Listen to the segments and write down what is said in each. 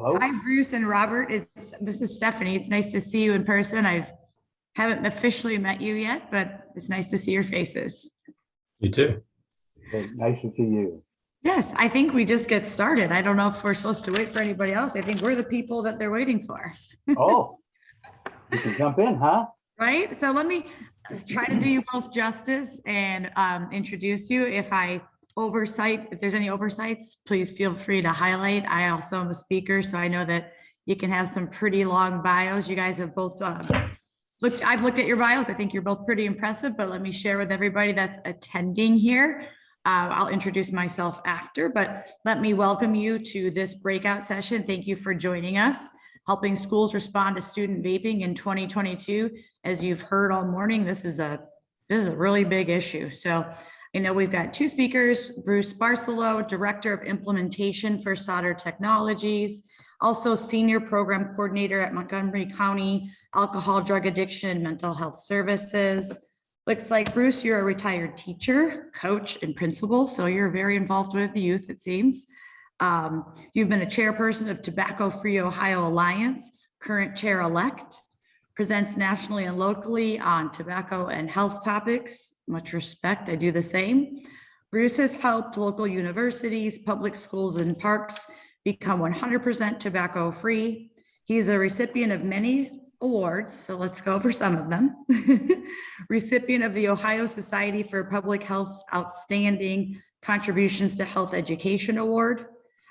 Hello. Hi, Bruce and Robert. This is Stephanie. It's nice to see you in person. I haven't officially met you yet, but it's nice to see your faces. You too. Hey, nice to see you. Yes, I think we just get started. I don't know if we're supposed to wait for anybody else. I think we're the people that they're waiting for. Oh, you can jump in, huh? Right? So let me try to do you both justice and introduce you. If there's any oversights, please feel free to highlight. I also am a speaker, so I know that you can have some pretty long bios. You guys have both I've looked at your bios. I think you're both pretty impressive, but let me share with everybody that's attending here. I'll introduce myself after, but let me welcome you to this breakout session. Thank you for joining us. Helping schools respond to student vaping in 2022. As you've heard all morning, this is a really big issue. So I know we've got two speakers, Bruce Barcelo, Director of Implementation for Solder Technologies, also Senior Program Coordinator at Montgomery County Alcohol, Drug Addiction, and Mental Health Services. Looks like, Bruce, you're a retired teacher, coach, and principal, so you're very involved with the youth, it seems. You've been a chairperson of Tobacco Free Ohio Alliance, current chair-elect, presents nationally and locally on tobacco and health topics. Much respect, I do the same. Bruce has helped local universities, public schools, and parks become 100% tobacco free. He's a recipient of many awards, so let's go over some of them. Recipient of the Ohio Society for Public Health's Outstanding Contributions to Health Education Award.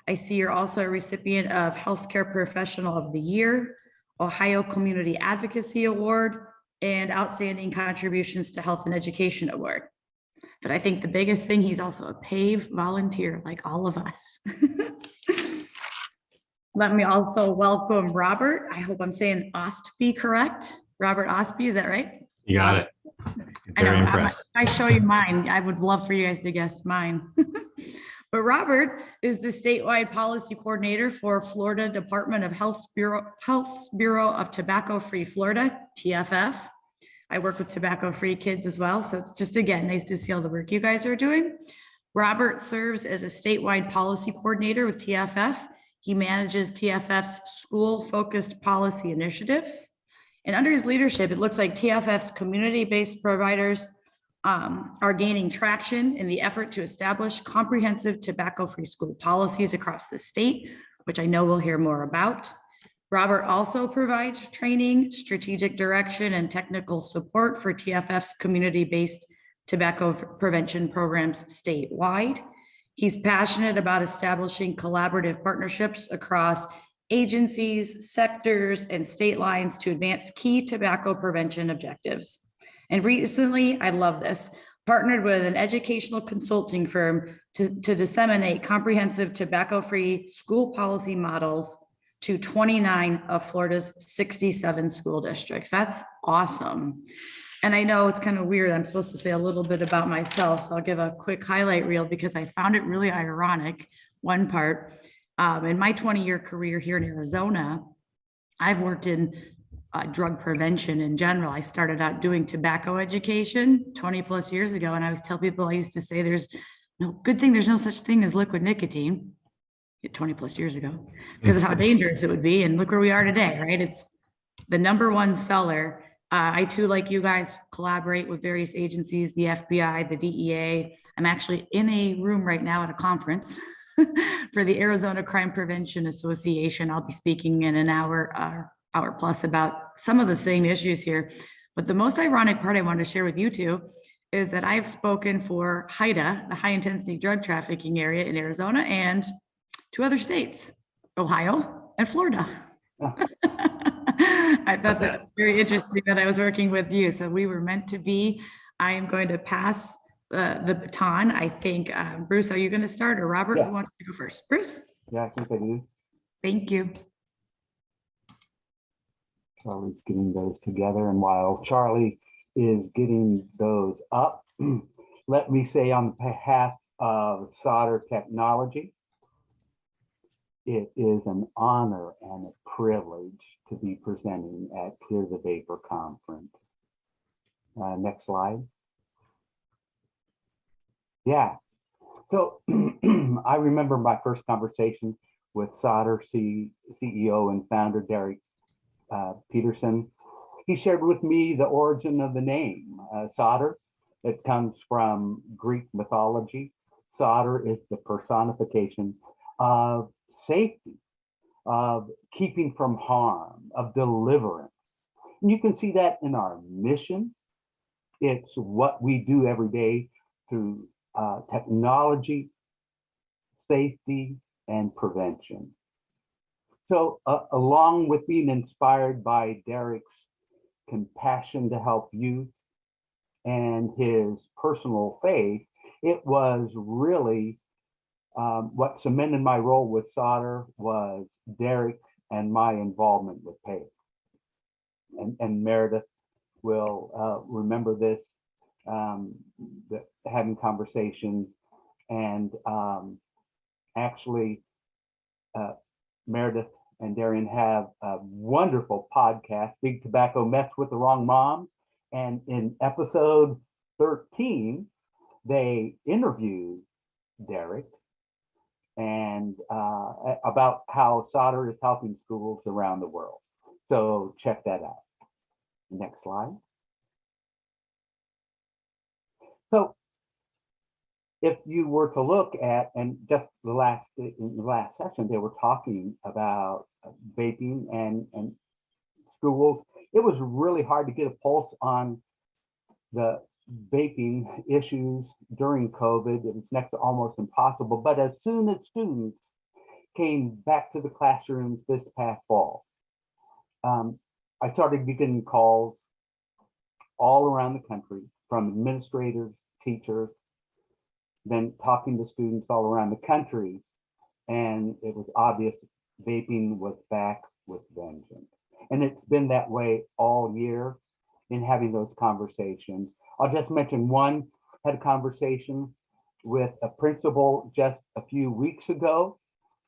I see you're also a recipient of Healthcare Professional of the Year, Ohio Community Advocacy Award, and Outstanding Contributions to Health and Education Award. But I think the biggest thing, he's also a PAVE volunteer like all of us. Let me also welcome Robert. I hope I'm saying Ostby correct. Robert Ostby, is that right? You got it. Very impressed. I show you mine. I would love for you guys to guess mine. But Robert is the statewide policy coordinator for Florida Department of Health's Bureau of Tobacco-Free Florida, TFF. I work with tobacco-free kids as well. So it's just, again, nice to see all the work you guys are doing. Robert serves as a statewide policy coordinator with TFF. He manages TFF's school-focused policy initiatives. And under his leadership, it looks like TFF's community-based providers are gaining traction in the effort to establish comprehensive tobacco-free school policies across the state, which I know we'll hear more about. Robert also provides training, strategic direction, and technical support for TFF's community-based tobacco prevention programs statewide. He's passionate about establishing collaborative partnerships across agencies, sectors, and state lines to advance key tobacco prevention objectives. And recently, I love this, partnered with an educational consulting firm to disseminate comprehensive tobacco-free school policy models to 29 of Florida's 67 school districts. That's awesome. And I know it's kind of weird. I'm supposed to say a little bit about myself, so I'll give a quick highlight reel because I found it really ironic. One part, in my 20-year career here in Arizona, I've worked in drug prevention in general. I started out doing tobacco education 20 plus years ago. And I always tell people, I used to say, there's no such thing as liquid nicotine 20 plus years ago because of how dangerous it would be. And look where we are today, right? It's the #1 seller. I too, like you guys, collaborate with various agencies, the FBI, the DEA. I'm actually in a room right now at a conference for the Arizona Crime Prevention Association. I'll be speaking in an hour plus about some of the same issues here. But the most ironic part I wanted to share with you two is that I've spoken for HIDTA, the high intensity drug trafficking area in Arizona, and 2 other states, Ohio and Florida. I thought that was very interesting that I was working with you. So we were meant to be. I am going to pass the baton. I think, Bruce, are you going to start, or Robert, who wants to go first? Bruce? Yeah, I think I do. Thank you. Charlie's getting those together. And while Charlie is getting those up, let me say on behalf of Solder Technology, it is an honor and a privilege to be presenting at Clear the Vapor Conference. Next slide. Yeah. So I remember my first conversation with Solder CEO and founder Derek Peterson. He shared with me the origin of the name solder. It comes from Greek mythology. Solder is the personification of safety, of keeping from harm, of deliverance. And you can see that in our mission. It's what we do every day through technology, safety, and prevention. So along with being inspired by Derek's compassion to help youth and his personal faith, it was really what cemented my role with solder was Derek and my involvement with PAVE. And Meredith will remember this, having conversations, and actually Meredith and Darian have a wonderful podcast, Big Tobacco Mess with the Wrong Mom. And in episode 13, they interviewed Derek and about how solder is helping schools around the world. So check that out. Next slide. So if you were to look at, and just in the last session, they were talking about vaping and schools. It was really hard to get a pulse on the vaping issues during COVID. It was next to almost impossible. But as soon as students came back to the classrooms this past fall, I started getting calls all around the country from administrators, teachers, then talking to students all around the country, and it was obvious vaping was back with vengeance. And it's been that way all year in having those conversations. I'll just mention one, had a conversation with a principal just a few weeks ago.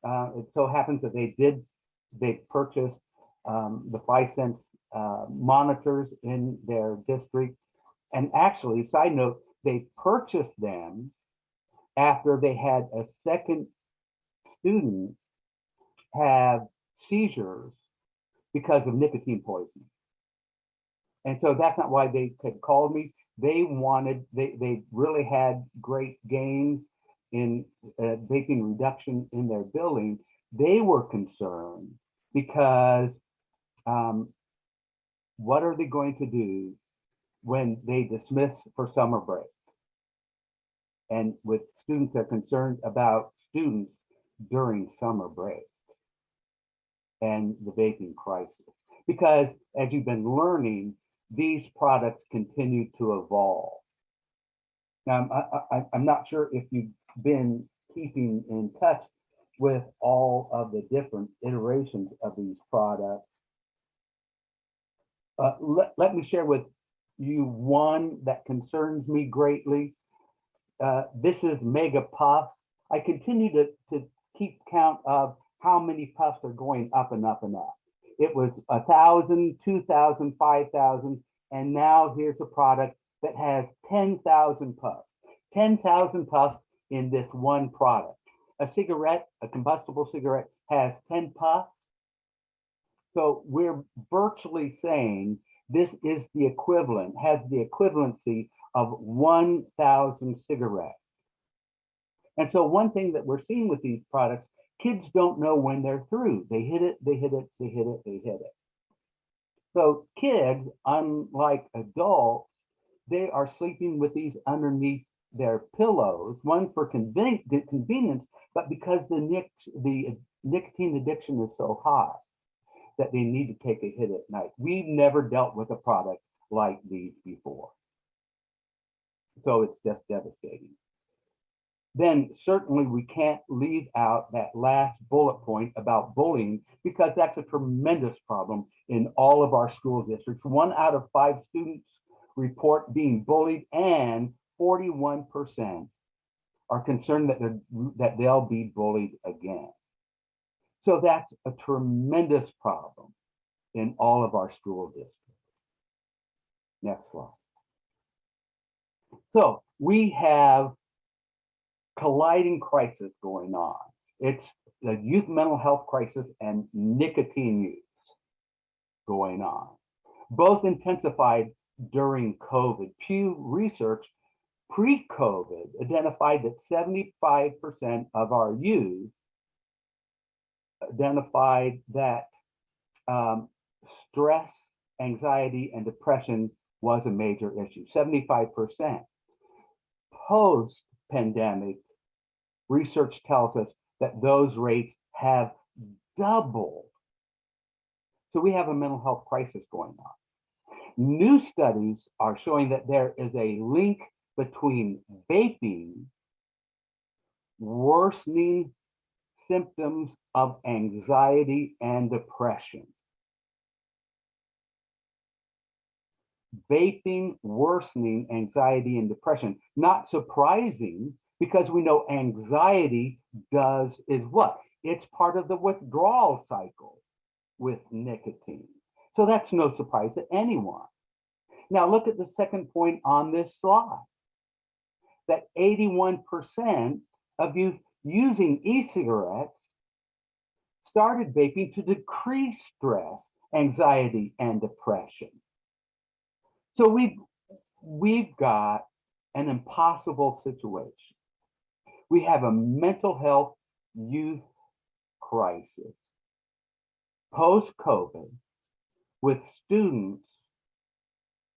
It so happens that they purchased the 5-cent monitors in their district. And actually, side note, they purchased them after they had a second student have seizures because of nicotine poisoning. And so that's not why they had called me. They really had great gains in vaping reduction in their building. They were concerned because what are they going to do when they dismiss for summer break? And with students, they're concerned about students during summer break and the vaping crisis. Because as you've been learning, these products continue to evolve. Now, I'm not sure if you've been keeping in touch with all of the different iterations of these products. Let me share with you one that concerns me greatly. This is Mega Puff. I continue to keep count of how many puffs are going up and up and up. It was 1,000, 2,000, 5,000, and now here's a product that has 10,000 puffs. 10,000 puffs in this one product. A cigarette, a combustible cigarette, has 10 puffs. So we're virtually saying this is the equivalent, has the equivalency of 1,000 cigarettes. And so one thing that we're seeing with these products, kids don't know when they're through. They hit it, they hit it, they hit it, they hit it. So kids, unlike adults, they are sleeping with these underneath their pillows, one for convenience, but because the nicotine addiction is so high that they need to take a hit at night. We've never dealt with a product like these before. So it's just devastating. Then certainly we can't leave out that last bullet point about bullying, because that's a tremendous problem in all of our school districts. 1 out of 5 students report being bullied, and 41% are concerned that they'll be bullied again. So that's a tremendous problem in all of our school districts. Next slide. So we have colliding crisis going on. It's the youth mental health crisis and nicotine use going on. Both intensified during COVID. Pew Research pre-COVID identified that 75% of our youth identified that stress, anxiety, and depression was a major issue, 75%. Post-pandemic, research tells us that those rates have doubled. So we have a mental health crisis going on. New studies are showing that there is a link between vaping, worsening symptoms of anxiety and depression. Vaping worsening anxiety and depression. Not surprising, because we know anxiety is what? It's part of the withdrawal cycle with nicotine. So that's no surprise to anyone. Now look at the second point on this slide, that 81% of youth using e-cigarettes started vaping to decrease stress, anxiety, and depression. So we've got an impossible situation. We have a mental health youth crisis post-COVID, with students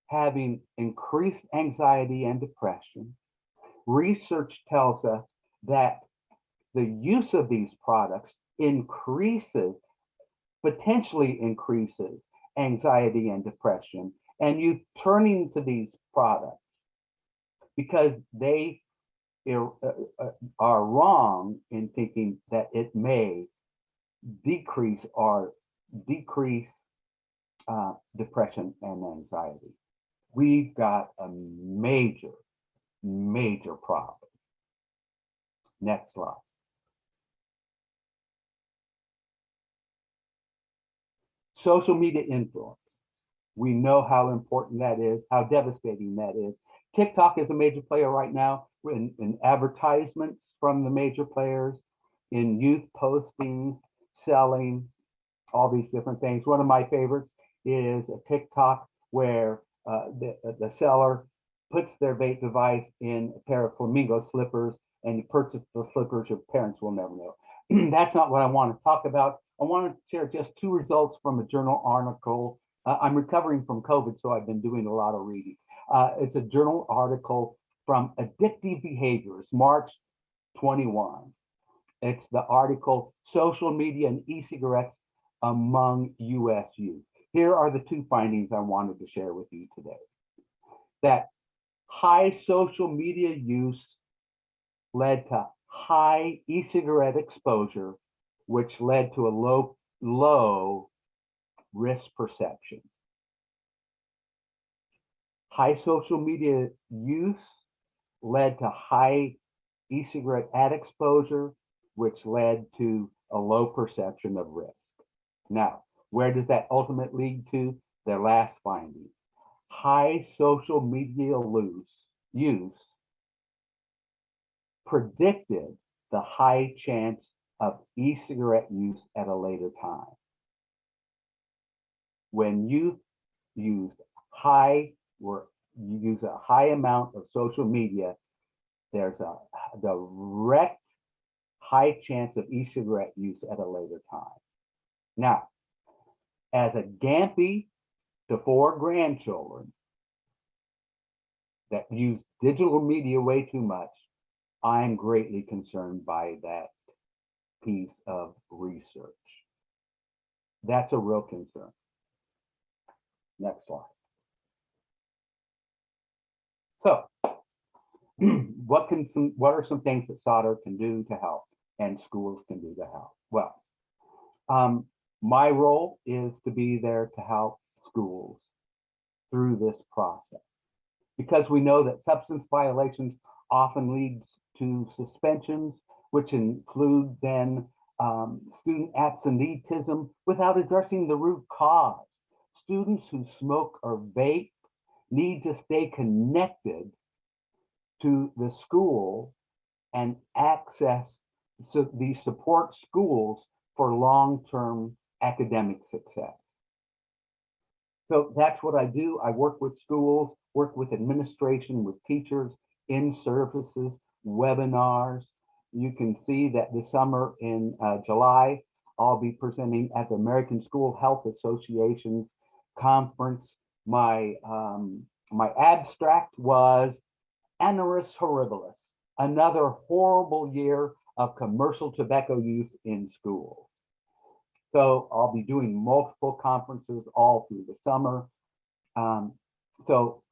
having increased anxiety and depression. Research tells us that the use of these products potentially increases anxiety and depression, and you turning to these products because they are wrong in thinking that it may decrease depression and anxiety. We've got a major problem. Next slide. Social media influence. We know how important that is, how devastating that is. TikTok is a major player right now in advertisements from the major players, in youth postings, selling, all these different things. One of my favorites is a TikTok where the seller puts their vape device in a pair of flamingo slippers, and you purchase the slippers your parents will never know. That's not what I want to talk about. I want to share just two results from a journal article. I'm recovering from COVID, so I've been doing a lot of reading. It's a journal article from Addictive Behaviors, March 21. It's the article, Social Media and E-Cigarettes Among US Youth. Here are the two findings I wanted to share with you today. That high social media use led to high e-cigarette exposure, which led to a low risk perception. High social media use led to high e-cigarette ad exposure, which led to a low perception of risk. Now, where does that ultimately lead to? Their last finding. High social media use predicted the high chance of e-cigarette use at a later time. When youth use a high amount of social media, there's a direct high chance of e-cigarette use at a later time. Now, as a Gampy to 4 grandchildren that use digital media way too much, I'm greatly concerned by that piece of research. That's a real concern. Next slide. So, what are some things that Sauder can do to help and schools can do to help? Well, my role is to be there to help schools through this process, because we know that substance violations often leads to suspensions, which include then student absenteeism without addressing the root cause. Students who smoke or vape need to stay connected to the school and access so these support schools for long-term academic success. So that's what I do. I work with schools, work with administration, with teachers, in services, webinars. You can see that this summer in July, I'll be presenting at the American School Health Association's conference. My abstract was Annulus horribilis, another horrible year of commercial tobacco use in schools. So I'll be doing multiple conferences all through the summer. So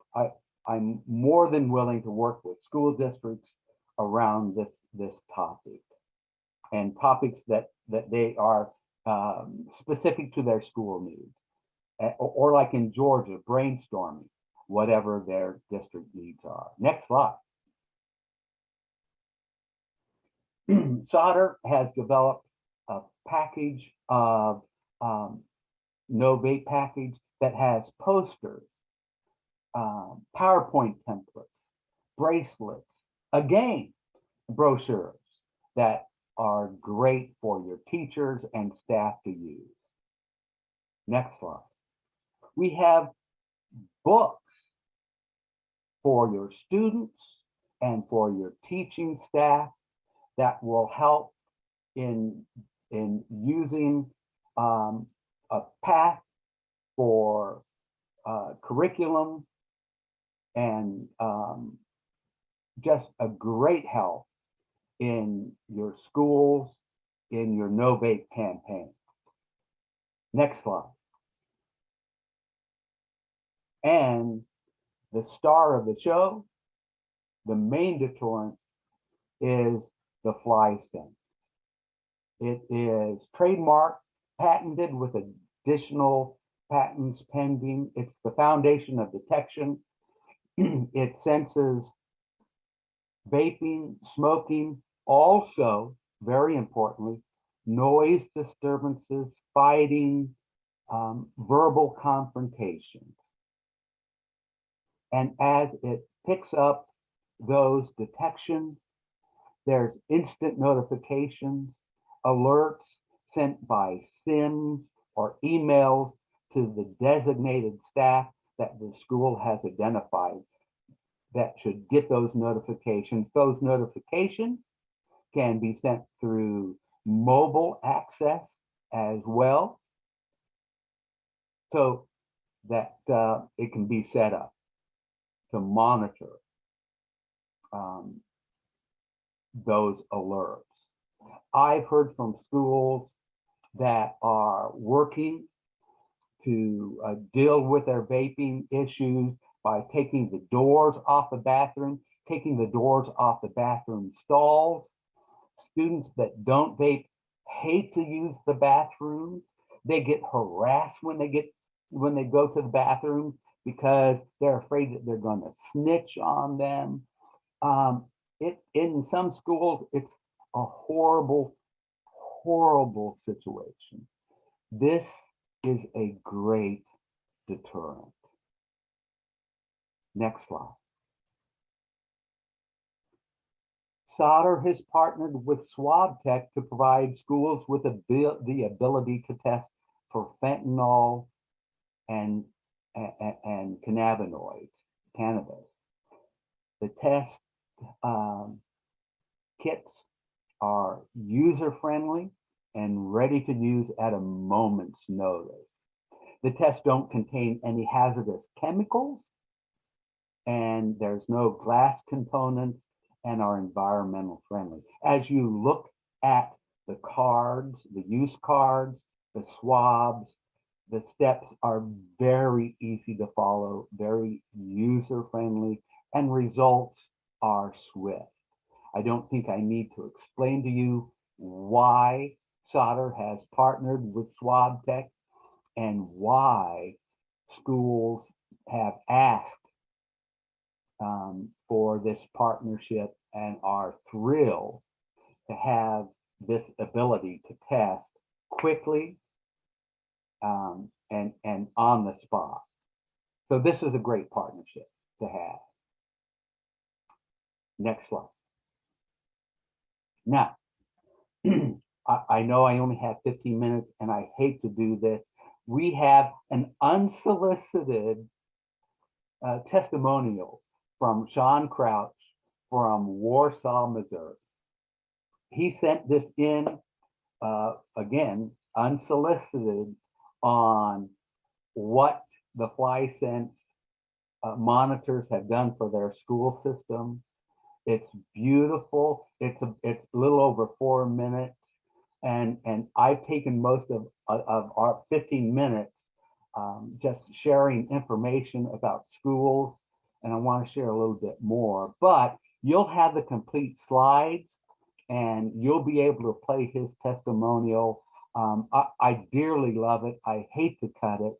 I'm more than willing to work with school districts around this topic, and topics that they are specific to their school needs, or like in Georgia, brainstorming whatever their district needs are. Next slide. Solder has developed a package of no vape package that has posters, PowerPoint templates, bracelets, a game, brochures that are great for your teachers and staff to use. Next slide. We have books for your students and for your teaching staff that will help in using a path for curriculum, and just a great help in your schools, in your no vape campaign. Next slide. And the star of the show, the main deterrent, is the fly stem. It is trademarked, patented with additional patents pending. It's the foundation of detection. It senses vaping, smoking, also, very importantly, noise disturbances, fighting, verbal confrontations. And as it picks up those detections, there's instant notifications, alerts sent by SIMs or emails to the designated staff that the school has identified that should get those notifications. Those notifications can be sent through mobile access as well, so that it can be set up to monitor those alerts. I've heard from schools that are working to deal with their vaping issues by taking the doors off the bathroom, taking the doors off the bathroom stalls. Students that don't vape hate to use the bathrooms. They get harassed when they go to the bathroom because they're afraid that they're going to snitch on them. In some schools, it's a horrible, horrible situation. This is a great deterrent. Next slide. Solder has partnered with SwabTech to provide schools with the ability to test for fentanyl and cannabinoids, cannabis. The test kits are user-friendly and ready to use at a moment's notice. The tests don't contain any hazardous chemicals, and there's no glass components, and are environmental friendly. As you look at the cards, the use cards, the swabs, the steps are very easy to follow, very user-friendly, and results are swift. I don't think I need to explain to you why Solder has partnered with SwabTech and why schools have asked for this partnership and are thrilled to have this ability to test quickly and on the spot. So this is a great partnership to have. Next slide. Now, I know I only have 15 minutes and I hate to do this. We have an unsolicited testimonial from Sean Crouch from Warsaw, Missouri. He sent this in, again, unsolicited, on what the FlySense monitors have done for their school system. It's beautiful. It's a little over 4 minutes, and I've taken most of our 15 minutes just sharing information about schools, and I want to share a little bit more. But you'll have the complete slides, and you'll be able to play his testimonial. I dearly love it. I hate to cut it,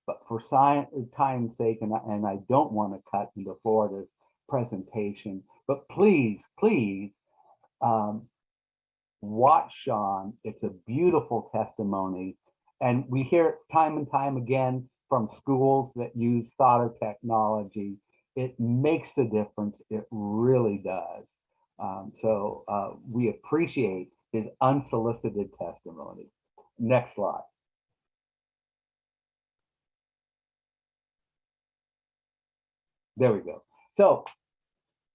but for time's sake, and I don't want to cut into Florida's presentation, but please, please watch Sean. It's a beautiful testimony. And we hear it time and time again from schools that use solder technology. It makes a difference. It really does. So we appreciate his unsolicited testimony. Next slide. There we go. So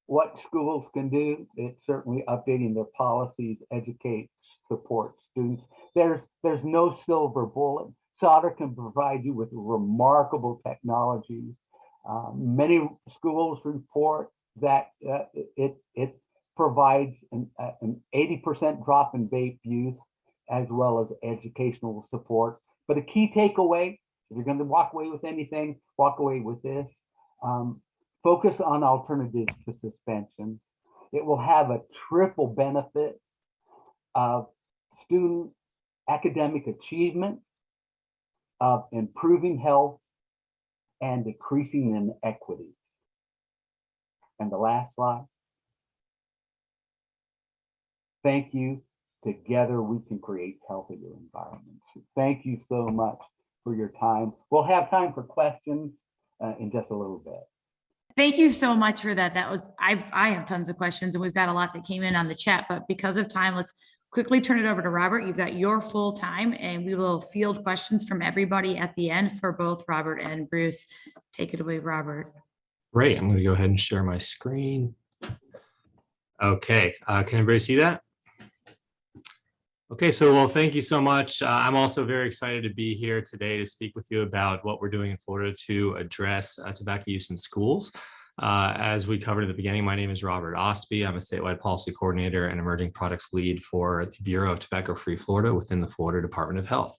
what schools can do, it's certainly updating their policies, educate, support students. There's no silver bullet. Solder can provide you with remarkable technologies. Many schools report that it provides an 80% drop in vape use, as well as educational support. But a key takeaway, if you're going to walk away with anything, walk away with this. Focus on alternatives to suspension. It will have a triple benefit of student academic achievement, of improving health, and decreasing inequity. And the last slide. Thank you. Together we can create healthier environments. Thank you so much for your time. We'll have time for questions in just a little bit. Thank you so much for that. I have tons of questions, and we've got a lot that came in on the chat, but because of time, let's quickly turn it over to Robert. You've got your full time, and we will field questions from everybody at the end for both Robert and Bruce. Take it away, Robert. Great. I'm going to go ahead and share my screen. Okay. Can everybody see that? Okay, so well, thank you so much. I'm also very excited to be here today to speak with you about what we're doing in Florida to address tobacco use in schools. As we covered at the beginning, my name is Robert Ostby. I'm a statewide policy coordinator and emerging products lead for the Bureau of Tobacco-Free Florida within the Florida Department of Health.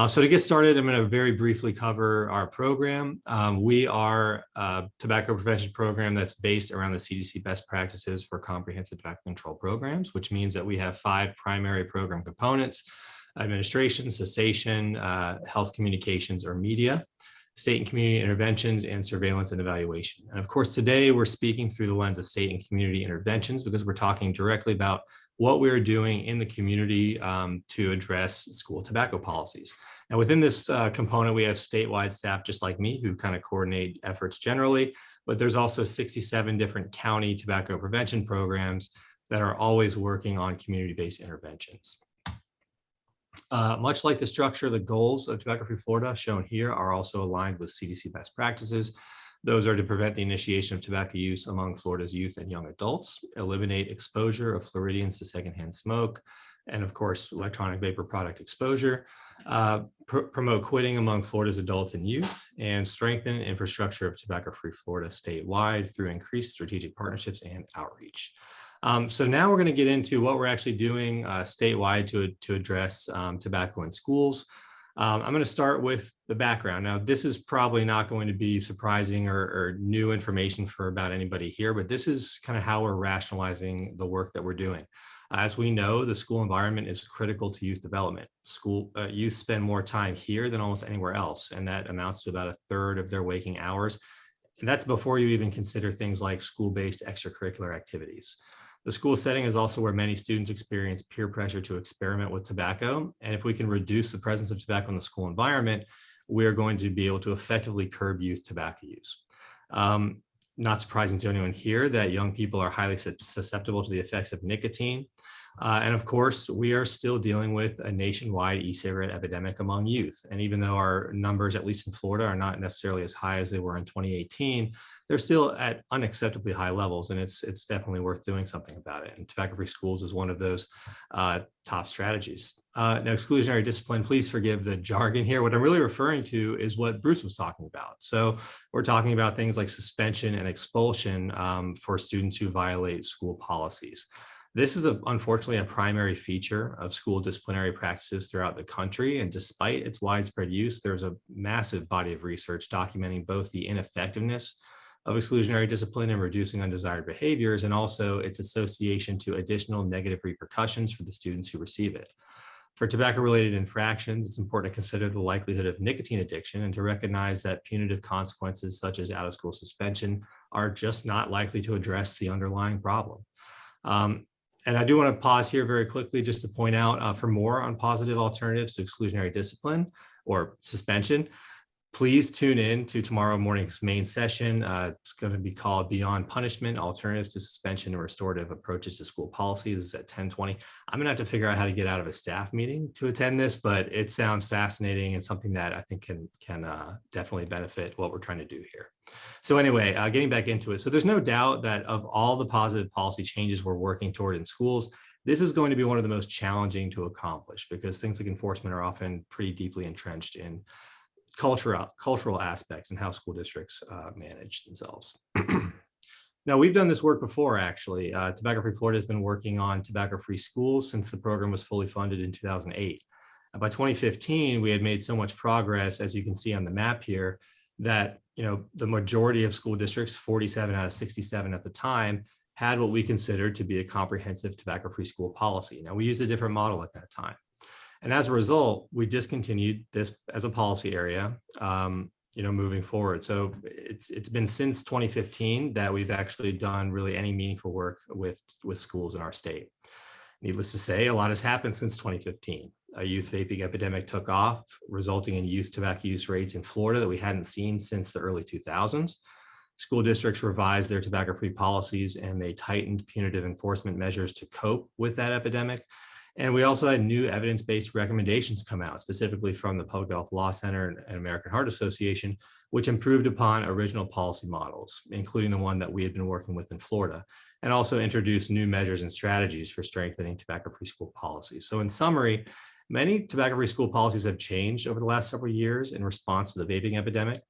So to get started, I'm going to very briefly cover our program. We are a tobacco prevention program that's based around the CDC best practices for comprehensive tobacco control programs, which means that we have 5 primary program components: administration, cessation, health communications or media, state and community interventions, and surveillance and evaluation. And of course, today we're speaking through the lens of state and community interventions because we're talking directly about what we're doing in the community to address school tobacco policies. Now, within this component, we have statewide staff just like me who kind of coordinate efforts generally, but there's also 67 different county tobacco prevention programs that are always working on community-based interventions. Much like the structure, the goals of Tobacco-Free Florida shown here are also aligned with CDC best practices. Those are to prevent the initiation of tobacco use among Florida's youth and young adults, eliminate exposure of Floridians to secondhand smoke, and of course, electronic vapor product exposure, promote quitting among Florida's adults and youth, and strengthen infrastructure of tobacco-free Florida statewide through increased strategic partnerships and outreach. So now we're going to get into what we're actually doing statewide to address tobacco in schools. I'm going to start with the background. Now, this is probably not going to be surprising or new information for about anybody here, but this is kind of how we're rationalizing the work that we're doing. As we know, the school environment is critical to youth development. Youth spend more time here than almost anywhere else, and that amounts to about 1/3 of their waking hours. And that's before you even consider things like school-based extracurricular activities. The school setting is also where many students experience peer pressure to experiment with tobacco. And if we can reduce the presence of tobacco in the school environment, we're going to be able to effectively curb youth tobacco use. Not surprising to anyone here that young people are highly susceptible to the effects of nicotine. And of course, we are still dealing with a nationwide e-cigarette epidemic among youth. And even though our numbers, at least in Florida, are not necessarily as high as they were in 2018, they're still at unacceptably high levels, and it's definitely worth doing something about it. And tobacco-free schools is one of those top strategies. Now, exclusionary discipline, please forgive the jargon here. What I'm really referring to is what Bruce was talking about. So we're talking about things like suspension and expulsion for students who violate school policies. This is unfortunately a primary feature of school disciplinary practices throughout the country. And despite its widespread use, there's a massive body of research documenting both the ineffectiveness of exclusionary discipline in reducing undesired behaviors and also its association to additional negative repercussions for the students who receive it. For tobacco-related infractions, it's important to consider the likelihood of nicotine addiction and to recognize that punitive consequences such as out-of-school suspension are just not likely to address the underlying problem. And I do want to pause here very quickly just to point out for more on positive alternatives to exclusionary discipline or suspension, please tune in to tomorrow morning's main session. It's going to be called Beyond Punishment, Alternatives to Suspension and Restorative Approaches to School Policy. This is at 10:20. I'm going to have to figure out how to get out of a staff meeting to attend this, but it sounds fascinating and something that I think can definitely benefit what we're trying to do here. So anyway, getting back into it. So there's no doubt that of all the positive policy changes we're working toward in schools, this is going to be one of the most challenging to accomplish because things like enforcement are often pretty deeply entrenched in cultural aspects and how school districts manage themselves. Now, we've done this work before, actually. Tobacco-Free Florida has been working on tobacco-free schools since the program was fully funded in 2008. By 2015, we had made so much progress, as you can see on the map here, that the majority of school districts, 47 out of 67 at the time, had what we considered to be a comprehensive tobacco-free school policy. Now, we used a different model at that time. And as a result, we discontinued this as a policy area, moving forward. So it's been since 2015 that we've actually done really any meaningful work with schools in our state. Needless to say, a lot has happened since 2015. A youth vaping epidemic took off, resulting in youth tobacco use rates in Florida that we hadn't seen since the early 2000s. School districts revised their tobacco-free policies and they tightened punitive enforcement measures to cope with that epidemic. And we also had new evidence-based recommendations come out, specifically from the Public Health Law Center and American Heart Association, which improved upon original policy models, including the one that we had been working with in Florida, and also introduced new measures and strategies for strengthening tobacco-free school policies. So in summary, many tobacco-free school policies have changed over the last several years in response to the vaping epidemic.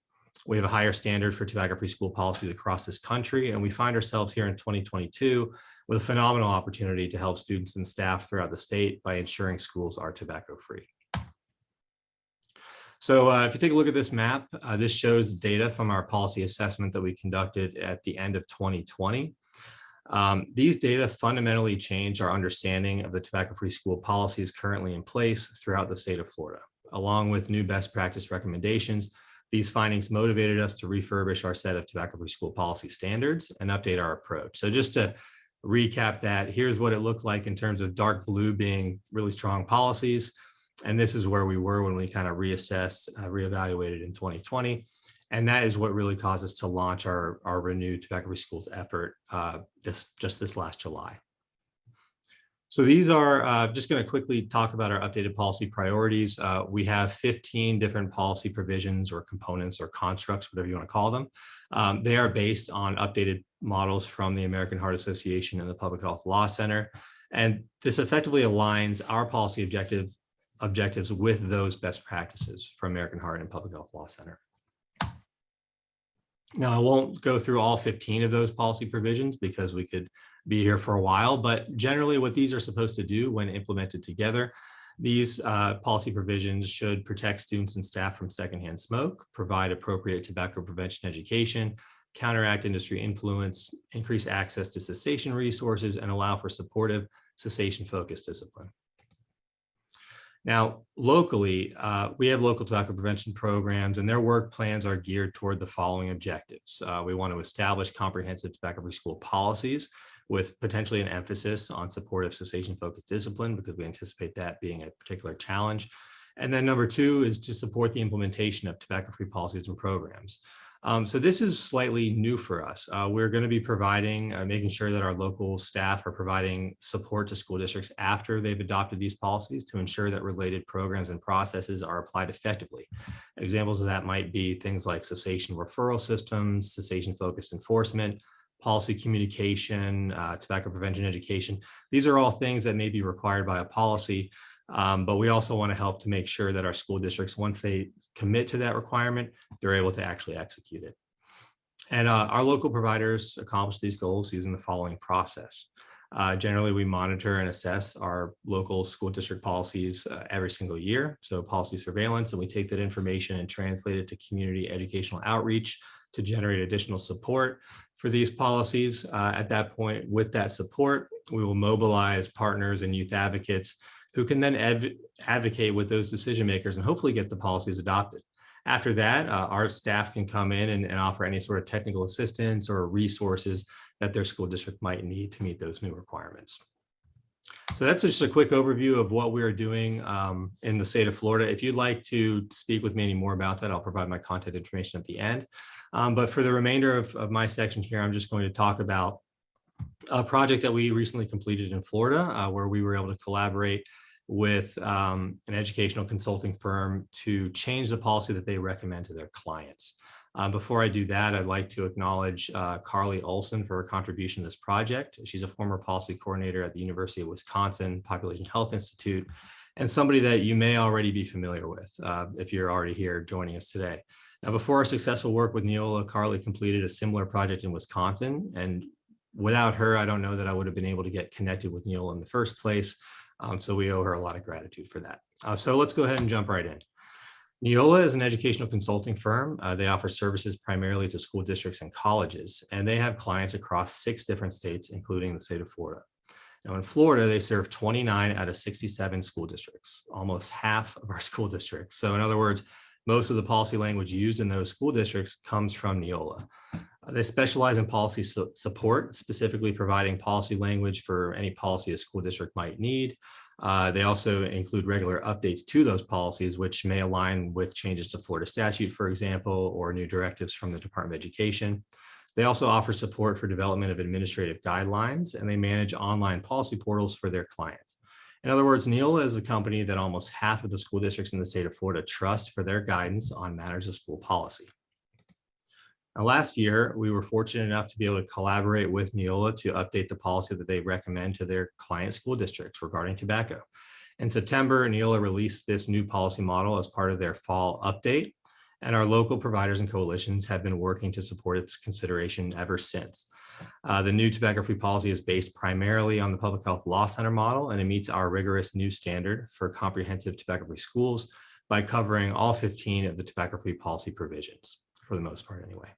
We have a higher standard for tobacco-free school policies across this country, and we find ourselves here in 2022 with a phenomenal opportunity to help students and staff throughout the state by ensuring schools are tobacco-free. So if you take a look at this map, this shows data from our policy assessment that we conducted at the end of 2020. These data fundamentally change our understanding of the tobacco-free school policies currently in place throughout the state of Florida. Along with new best practice recommendations, these findings motivated us to refurbish our set of tobacco-free school policy standards and update our approach. So just to recap that, here's what it looked like in terms of dark blue being really strong policies. And this is where we were when we kind of reassessed, reevaluated in 2020. And that is what really caused us to launch our renewed tobacco-free schools effort this last July. So these are just going to quickly talk about our updated policy priorities. We have 15 different policy provisions or components or constructs, whatever you want to call them. They are based on updated models from the American Heart Association and the Public Health Law Center. And this effectively aligns our policy objectives with those best practices from American Heart and Public Health Law Center. Now, I won't go through all 15 of those policy provisions because we could be here for a while, but generally what these are supposed to do when implemented together, these policy provisions should protect students and staff from secondhand smoke, provide appropriate tobacco prevention education, counteract industry influence, increase access to cessation resources, and allow for supportive cessation-focused discipline. Now, locally, we have local tobacco prevention programs and their work plans are geared toward the following objectives. We want to establish comprehensive tobacco-free school policies with potentially an emphasis on supportive cessation-focused discipline because we anticipate that being a particular challenge. And then number two is to support the implementation of tobacco-free policies and programs. So this is slightly new for us. We're going to be providing, making sure that our local staff are providing support to school districts after they've adopted these policies to ensure that related programs and processes are applied effectively. Examples of that might be things like cessation referral systems, cessation-focused enforcement, policy communication, tobacco prevention education. These are all things that may be required by a policy. But we also want to help to make sure that our school districts, once they commit to that requirement, they're able to actually execute it. And our local providers accomplish these goals using the following process. Generally, we monitor and assess our local school district policies every single year. So policy surveillance, and we take that information and translate it to community educational outreach to generate additional support for these policies. At that point, with that support, we will mobilize partners and youth advocates who can then advocate with those decision makers and hopefully get the policies adopted. After that, our staff can come in and offer any sort of technical assistance or resources that their school district might need to meet those new requirements. So that's just a quick overview of what we're doing in the state of Florida. If you'd like to speak with me any more about that, I'll provide my contact information at the end. But for the remainder of my section here, I'm just going to talk about a project that we recently completed in Florida, where we were able to collaborate with an educational consulting firm to change the policy that they recommend to their clients. Before I do that, I'd like to acknowledge Carly Olson for her contribution to this project. She's a former policy coordinator at the University of Wisconsin Population Health Institute, and somebody that you may already be familiar with if you're already here joining us today. Now, before our successful work with NEOLA, Carly completed a similar project in Wisconsin, and without her, I don't know that I would have been able to get connected with NEOLA in the first place. So we owe her a lot of gratitude for that. So let's go ahead and jump right in. NEOLA is an educational consulting firm. They offer services primarily to school districts and colleges, and they have clients across 6 different states, including the state of Florida. Now in Florida, they serve 29 out of 67 school districts, almost half of our school districts. So in other words, most of the policy language used in those school districts comes from NEOLA. They specialize in policy support, specifically providing policy language for any policy a school district might need. They also include regular updates to those policies, which may align with changes to Florida statute, for example, or new directives from the Department of Education. They also offer support for development of administrative guidelines, and they manage online policy portals for their clients. In other words, NEOLA is a company that almost half of the school districts in the state of Florida trust for their guidance on matters of school policy. Now, last year, we were fortunate enough to be able to collaborate with NEOLA to update the policy that they recommend to their client school districts regarding tobacco. In September, NEOLA released this new policy model as part of their fall update, and our local providers and coalitions have been working to support its consideration ever since. The new tobacco-free policy is based primarily on the Public Health Law Center model, and it meets our rigorous new standard for comprehensive tobacco-free schools by covering all 15 of the tobacco-free policy provisions, for the most part anyway.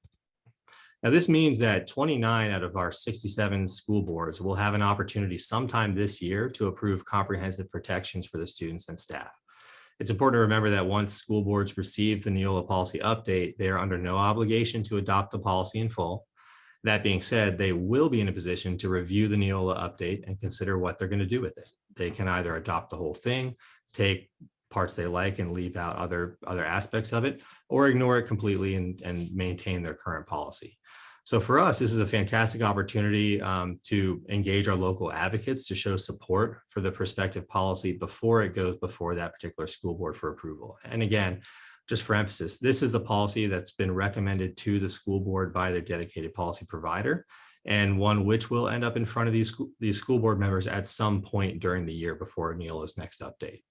Now, this means that 29 out of our 67 school boards will have an opportunity sometime this year to approve comprehensive protections for the students and staff. It's important to remember that once school boards receive the NEOLA policy update, they are under no obligation to adopt the policy in full. That being said, they will be in a position to review the NEOLA update and consider what they're going to do with it. They can either adopt the whole thing, take parts they like and leave out other aspects of it, or ignore it completely and maintain their current policy. So for us, this is a fantastic opportunity to engage our local advocates to show support for the prospective policy before it goes before that particular school board for approval. And again, just for emphasis, this is the policy that's been recommended to the school board by their dedicated policy provider, and one which will end up in front of these school board members at some point during the year before NEOLA's next update.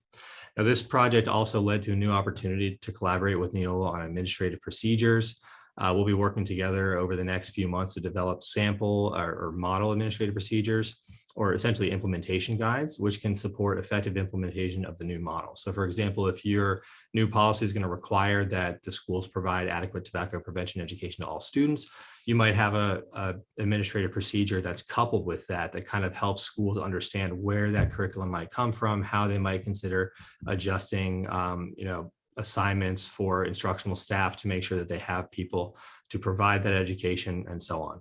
Now, this project also led to a new opportunity to collaborate with NEOLA on administrative procedures. We'll be working together over the next few months to develop sample or model administrative procedures, or essentially implementation guides, which can support effective implementation of the new model. So for example, if your new policy is going to require that the schools provide adequate tobacco prevention education to all students, you might have a administrative procedure that's coupled with that kind of helps schools understand where that curriculum might come from, how they might consider adjusting assignments for instructional staff to make sure that they have people to provide that education and so on.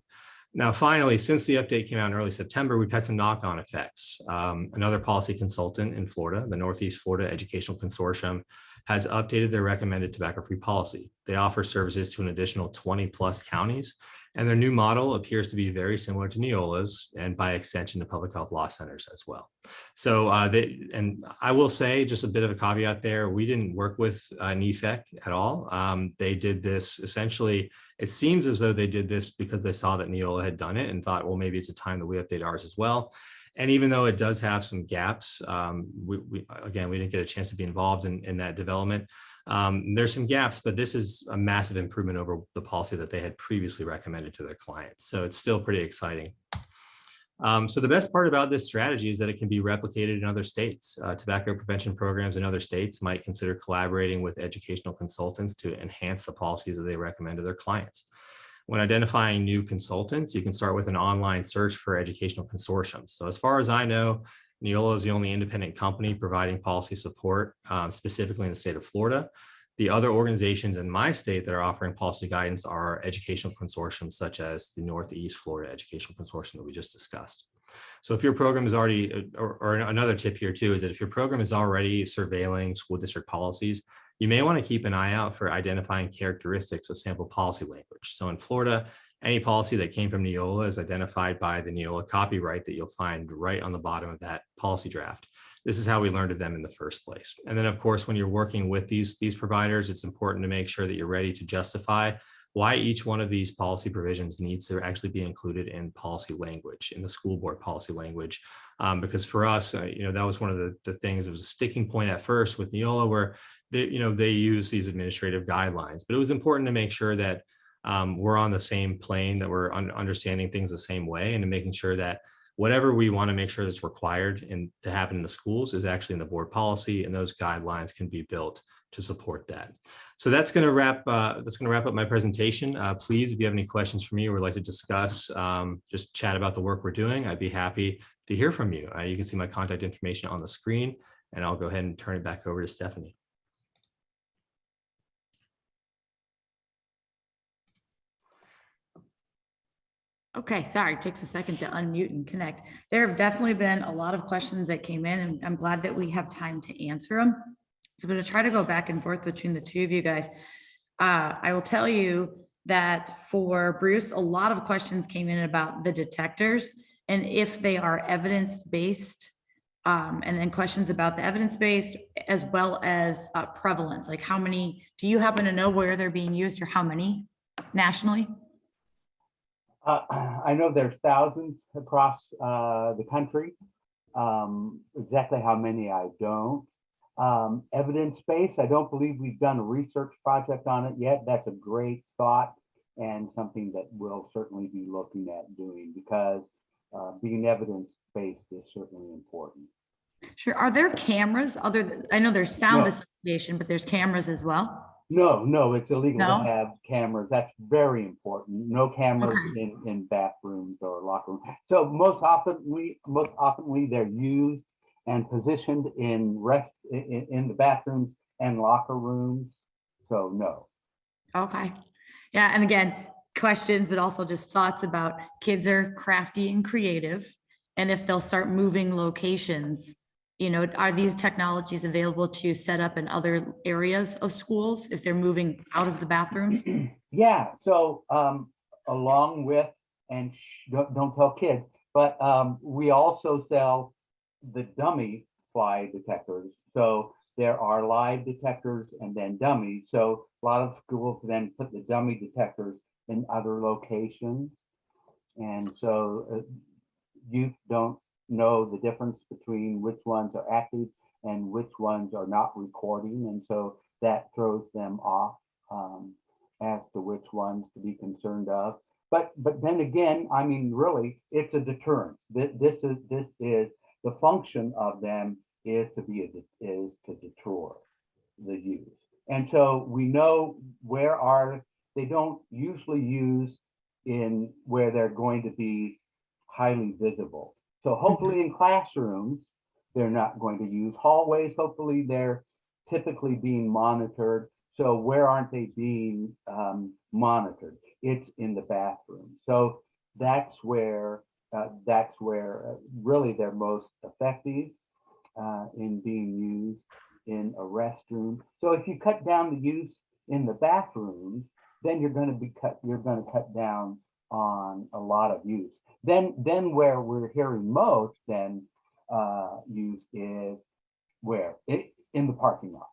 Now, finally, since the update came out in early September, we've had some knock-on effects. Another policy consultant in Florida, the Northeast Florida Educational Consortium, has updated their recommended tobacco-free policy. They offer services to an additional 20 plus counties, and their new model appears to be very similar to NEOLA's and by extension to public health law centers as well. So and I will say just a bit of a caveat there, we didn't work with NEFEC at all. They did this essentially, it seems as though they did this because they saw that NEOLA had done it and thought, well, maybe it's a time that we update ours as well. And even though it does have some gaps, we didn't get a chance to be involved in that development. There's some gaps, but this is a massive improvement over the policy that they had previously recommended to their clients. So it's still pretty exciting. So the best part about this strategy is that it can be replicated in other states. Tobacco prevention programs in other states might consider collaborating with educational consultants to enhance the policies that they recommend to their clients. When identifying new consultants, you can start with an online search for educational consortiums. So as far as I know, NEOLA is the only independent company providing policy support, specifically in the state of Florida. The other organizations in my state that are offering policy guidance are educational consortiums, such as the Northeast Florida Educational Consortium that we just discussed. So if your program is already, or another tip here too, is that if your program is already surveilling school district policies, you may want to keep an eye out for identifying characteristics of sample policy language. So in Florida, any policy that came from NEOLA is identified by the NEOLA copyright that you'll find right on the bottom of that policy draft. This is how we learned of them in the first place. And then of course, when you're working with these providers, it's important to make sure that you're ready to justify why each one of these policy provisions needs to actually be included in policy language, in the school board policy language. Because for us, that was one of the things that was a sticking point at first with NEOLA, where they use these administrative guidelines, but it was important to make sure that we're on the same plane, that we're understanding things the same way, and to making sure that whatever we want to make sure that's required and to happen in the schools is actually in the board policy, and those guidelines can be built to support that. So that's going to wrap up my presentation. Please, if you have any questions for me or would like to discuss, just chat about the work we're doing, I'd be happy to hear from you. You can see my contact information on the screen, and I'll go ahead and turn it back over to Stephanie. Okay, sorry, it takes a second to unmute and connect. There have definitely been a lot of questions that came in, and I'm glad that we have time to answer them. So I'm going to try to go back and forth between the two of you guys. I will tell you that for Bruce, a lot of questions came in about the detectors and if they are evidence-based, and then questions about the evidence-based as well as prevalence, like how many, do you happen to know where they're being used or how many nationally? I know there's thousands across the country. Exactly how many, I don't. Evidence-based, I don't believe we've done a research project on it yet. That's a great thought and something that we'll certainly be looking at doing, because being evidence-based is certainly important. Sure. Are there cameras other than, I know there's sound association, but there's cameras as well? No, it's illegal to have cameras. That's very important. No cameras in bathrooms or locker rooms. So most often they're used and positioned in the bathrooms and locker rooms. So no. Okay. Yeah. And again, questions, but also just thoughts about kids are crafty and creative. And if they'll start moving locations, are these technologies available to set up in other areas of schools if they're moving out of the bathrooms? Yeah. So along with, and don't tell kids, but we also sell the dummy fly detectors. So there are live detectors and then dummies. So a lot of schools then put the dummy detectors in other locations. And so youth don't know the difference between which ones are active and which ones are not recording. And so that throws them off as to which ones to be concerned of. But then again, I mean, really, it's a deterrent. This is the function of them is to deter the use. And so we know they don't usually use in where they're going to be highly visible. So hopefully in classrooms, they're not going to use hallways. Hopefully they're typically being monitored. So where aren't they being monitored? It's in the bathroom. So that's where really they're most effective in being used in a restroom. So if you cut down the use in the bathrooms, then you're going to cut down on a lot of use. Then where we're hearing most use is where? In the parking lot.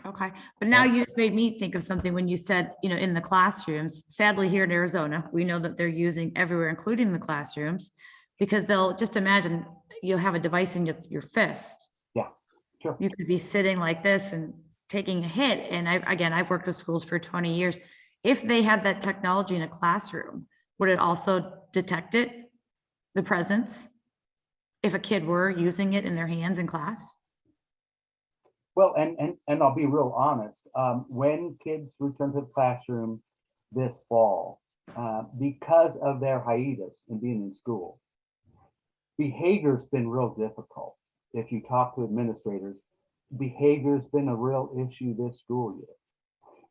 Okay, but now you just made me think of something when you said, in the classrooms. Sadly, here in Arizona, we know that they're using everywhere, including the classrooms, because they'll just imagine you'll have a device in your fist. Yeah, sure. You could be sitting like this and taking a hit. And I've worked with schools for 20 years. If they had that technology in a classroom, would it also detect it, the presence, if a kid were using it in their hands in class? Well, and I'll be real honest. When kids return to the classroom this fall, because of their hiatus and being in school, behavior's been real difficult. If you talk to administrators, behavior's been a real issue this school year.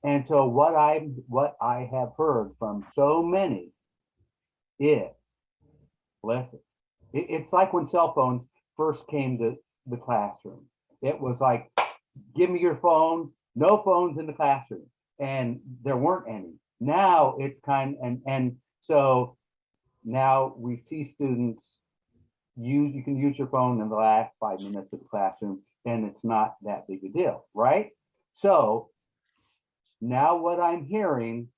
And so what I have heard from so many is, listen, it's like when cell phones first came to the classroom. It was like, give me your phone, no phones in the classroom. And there weren't any. Now it's and so now we see students you can use your phone in the last 5 minutes of the classroom, and it's not that big a deal, right? So now what I'm hearing,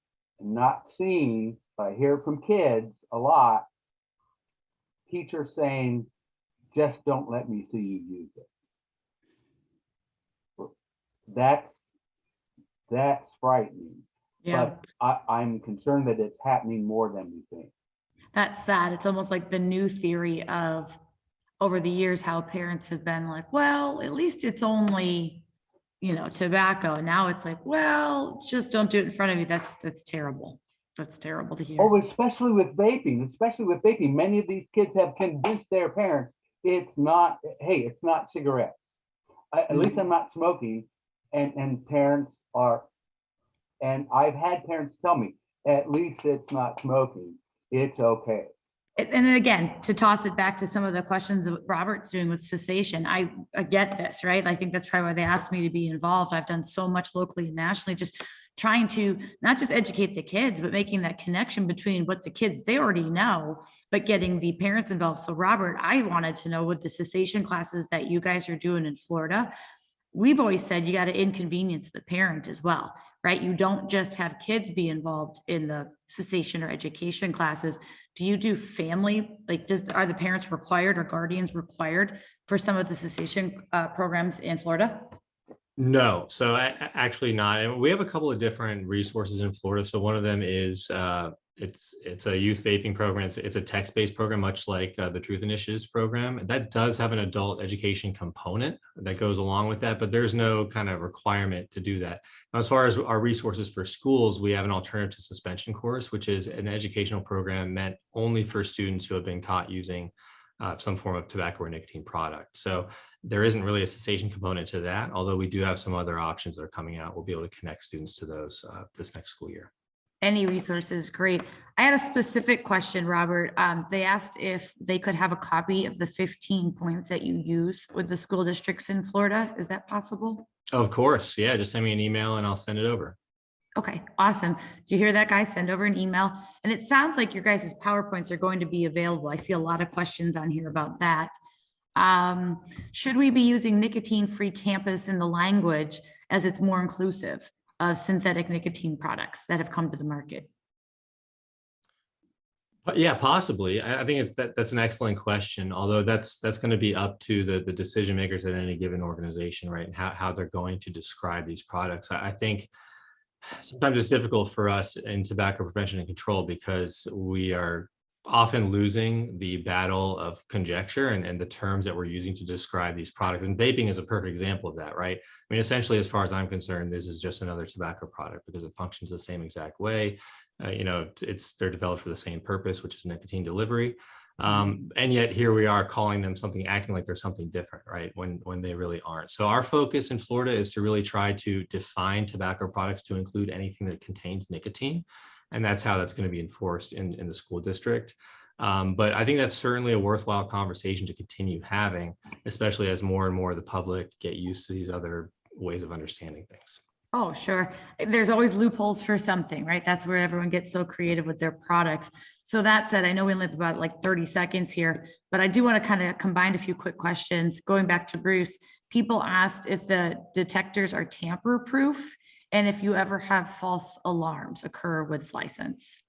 not seeing, but I hear from kids a lot, teachers saying, just don't let me see you use it. That's frightening. Yeah. But I'm concerned that it's happening more than we think. That's sad. It's almost like the new theory of over the years, how parents have been like, well, at least it's only, tobacco. And now it's like, well, just don't do it in front of you. That's terrible. That's terrible to hear. Oh, especially with vaping, many of these kids have convinced their parents it's not cigarettes. At least I'm not smoking. And parents are, and I've had parents tell me, at least it's not smoking. It's okay. And then again, to toss it back to some of the questions that Robert's doing with cessation, I get this, right? I think that's probably why they asked me to be involved. I've done so much locally and nationally, just trying to not just educate the kids, but making that connection between what the kids, they already know, but getting the parents involved. So Robert, I wanted to know with the cessation classes that you guys are doing in Florida, we've always said you got to inconvenience the parent as well, right? You don't just have kids be involved in the cessation or education classes. Do you do family? Like, are the parents required or guardians required for some of the cessation programs in Florida? No, so actually not. And we have a couple of different resources in Florida. So one of them is it's a youth vaping program. It's a text-based program, much like the Truth Initiatives program. That does have an adult education component that goes along with that, but there's no kind of requirement to do that. Now, as far as our resources for schools, we have an alternative to suspension course, which is an educational program meant only for students who have been caught using some form of tobacco or nicotine product. So there isn't really a cessation component to that, although we do have some other options that are coming out. We'll be able to connect students to those this next school year. Any resources, great. I had a specific question, Robert. They asked if they could have a copy of the 15 points that you use with the school districts in Florida. Is that possible? Of course. Yeah, just send me an email and I'll send it over. Okay, awesome. Do you hear that, guys? Send over an email. And it sounds like your guys' PowerPoints are going to be available. I see a lot of questions on here about that. Should we be using nicotine-free campus in the language as it's more inclusive of synthetic nicotine products that have come to the market? Yeah, possibly. I think that's an excellent question, although that's going to be up to the decision makers at any given organization, right? And how they're going to describe these products. I think sometimes it's difficult for us in tobacco prevention and control because we are often losing the battle of conjecture and the terms that we're using to describe these products. And vaping is a perfect example of that, right? I mean, essentially, as far as I'm concerned, this is just another tobacco product because it functions the same exact way. They're developed for the same purpose, which is nicotine delivery. And yet here we are calling them something, acting like they're something different, right? When they really aren't. So our focus in Florida is to really try to define tobacco products to include anything that contains nicotine. And that's how that's going to be enforced in the school district. But I think that's certainly a worthwhile conversation to continue having, especially as more and more of the public get used to these other ways of understanding things. Oh, sure. There's always loopholes for something, right? That's where everyone gets so creative with their products. So that said, I know we only have about like 30 seconds here, but I do want to kind of combine a few quick questions. Going back to Bruce, people asked if the detectors are tamper proof and if you ever have false alarms occur with license.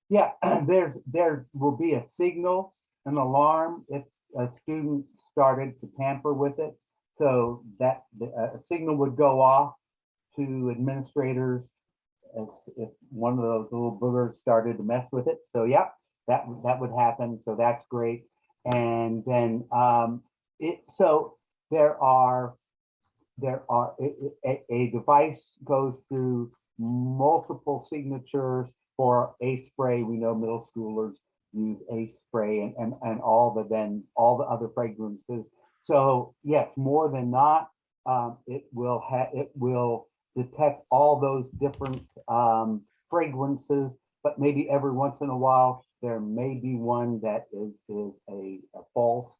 Yeah, there will be a signal, an alarm if a student started to tamper with it. So that a signal would go off to administrators if one of those little boogers started to mess with it. So yeah, that would happen. So that's great. And then so a device goes through multiple signatures for a spray. We know middle schoolers use a spray and all the other fragrances. So yes, more than not, it will detect all those different fragrances, but maybe every once in a while there may be one that is a false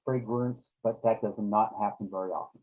fragrance, but that does not happen very often.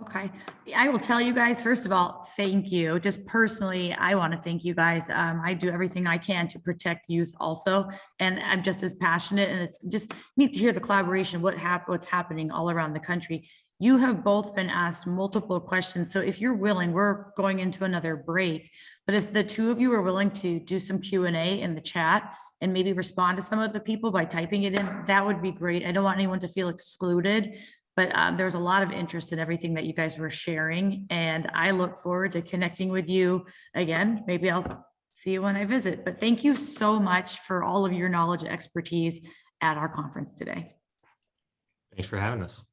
Okay. I will tell you guys, first of all, thank you. Just personally, I want to thank you guys. I do everything I can to protect youth also. And I'm just as passionate, and it's just neat to hear the collaboration, what's happening all around the country. You have both been asked multiple questions. So if you're willing, we're going into another break, but if the two of you are willing to do some Q&A in the chat and maybe respond to some of the people by typing it in, that would be great. I don't want anyone to feel excluded. But there's a lot of interest in everything that you guys were sharing. And I look forward to connecting with you again. Maybe I'll see you when I visit. But thank you so much for all of your knowledge and expertise at our conference today. Thanks for having us.